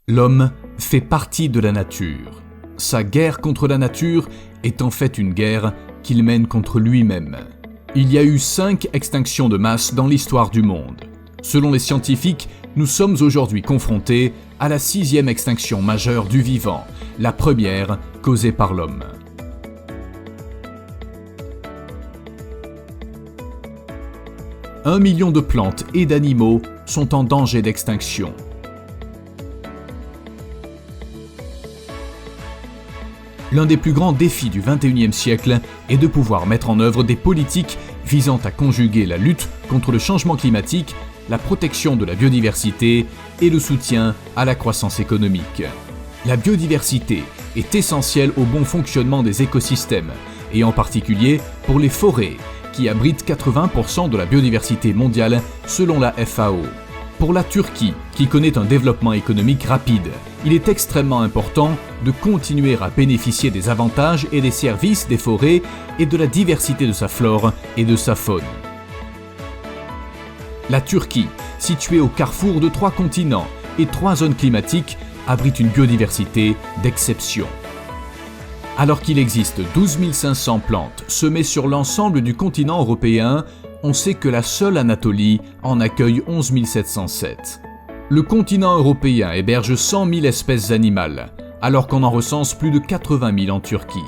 L'homme fait partie de la nature. Sa guerre contre la nature est en fait une guerre qu'il mène contre lui-même. Il y a eu 5 extinctions de masse dans l'histoire du monde. Selon les scientifiques, nous sommes aujourd'hui confrontés à la 6e extinction majeure du vivant, la première causée par l'homme. Un million de plantes et d'animaux sont en danger d'extinction. L'un des plus grands défis du XXIe siècle est de pouvoir mettre en œuvre des politiques visant à conjuguer la lutte contre le changement climatique, la protection de la biodiversité et le soutien à la croissance économique. La biodiversité est essentielle au bon fonctionnement des écosystèmes, et en particulier pour les forêts, qui abritent 80% de la biodiversité mondiale selon la FAO. Pour la Turquie, qui connaît un développement économique rapide, il est extrêmement important de continuer à bénéficier des avantages et des services des forêts et de la diversité de sa flore et de sa faune. La Turquie, située au carrefour de 3 continents et 3 zones climatiques, abrite une biodiversité d'exception. Alors qu'il existe 12 500 plantes semées sur l'ensemble du continent européen, on sait que la seule Anatolie en accueille 11 707. Le continent européen héberge 100 000 espèces animales, alors qu'on en recense plus de 80 000 en Turquie.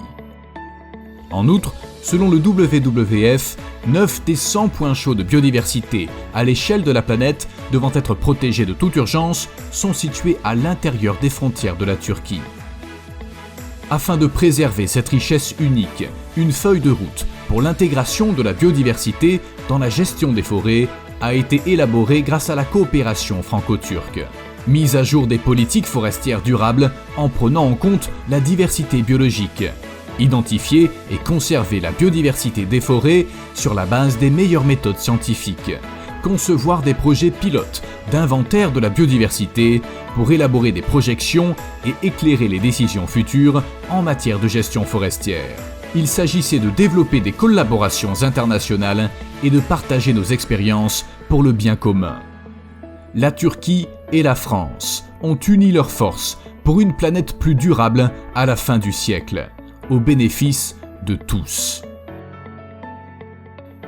En outre, selon le WWF, 9 des 100 points chauds de biodiversité à l'échelle de la planète devant être protégés de toute urgence sont situés à l'intérieur des frontières de la Turquie. Afin de préserver cette richesse unique, une feuille de route pour l'intégration de la biodiversité dans la gestion des forêts a été élaborée grâce à la coopération franco-turque. Mise à jour des politiques forestières durables en prenant en compte la diversité biologique. Identifier et conserver la biodiversité des forêts sur la base des meilleures méthodes scientifiques. Concevoir des projets pilotes d'inventaire de la biodiversité pour élaborer des projections et éclairer les décisions futures en matière de gestion forestière. Il s'agissait de développer des collaborations internationales et de partager nos expériences pour le bien commun. La Turquie et la France ont uni leurs forces pour une planète plus durable à la fin du siècle, au bénéfice de tous.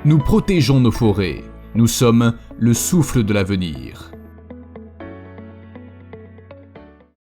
Nous protégeons nos forêts. Nous sommes le souffle de l'avenir.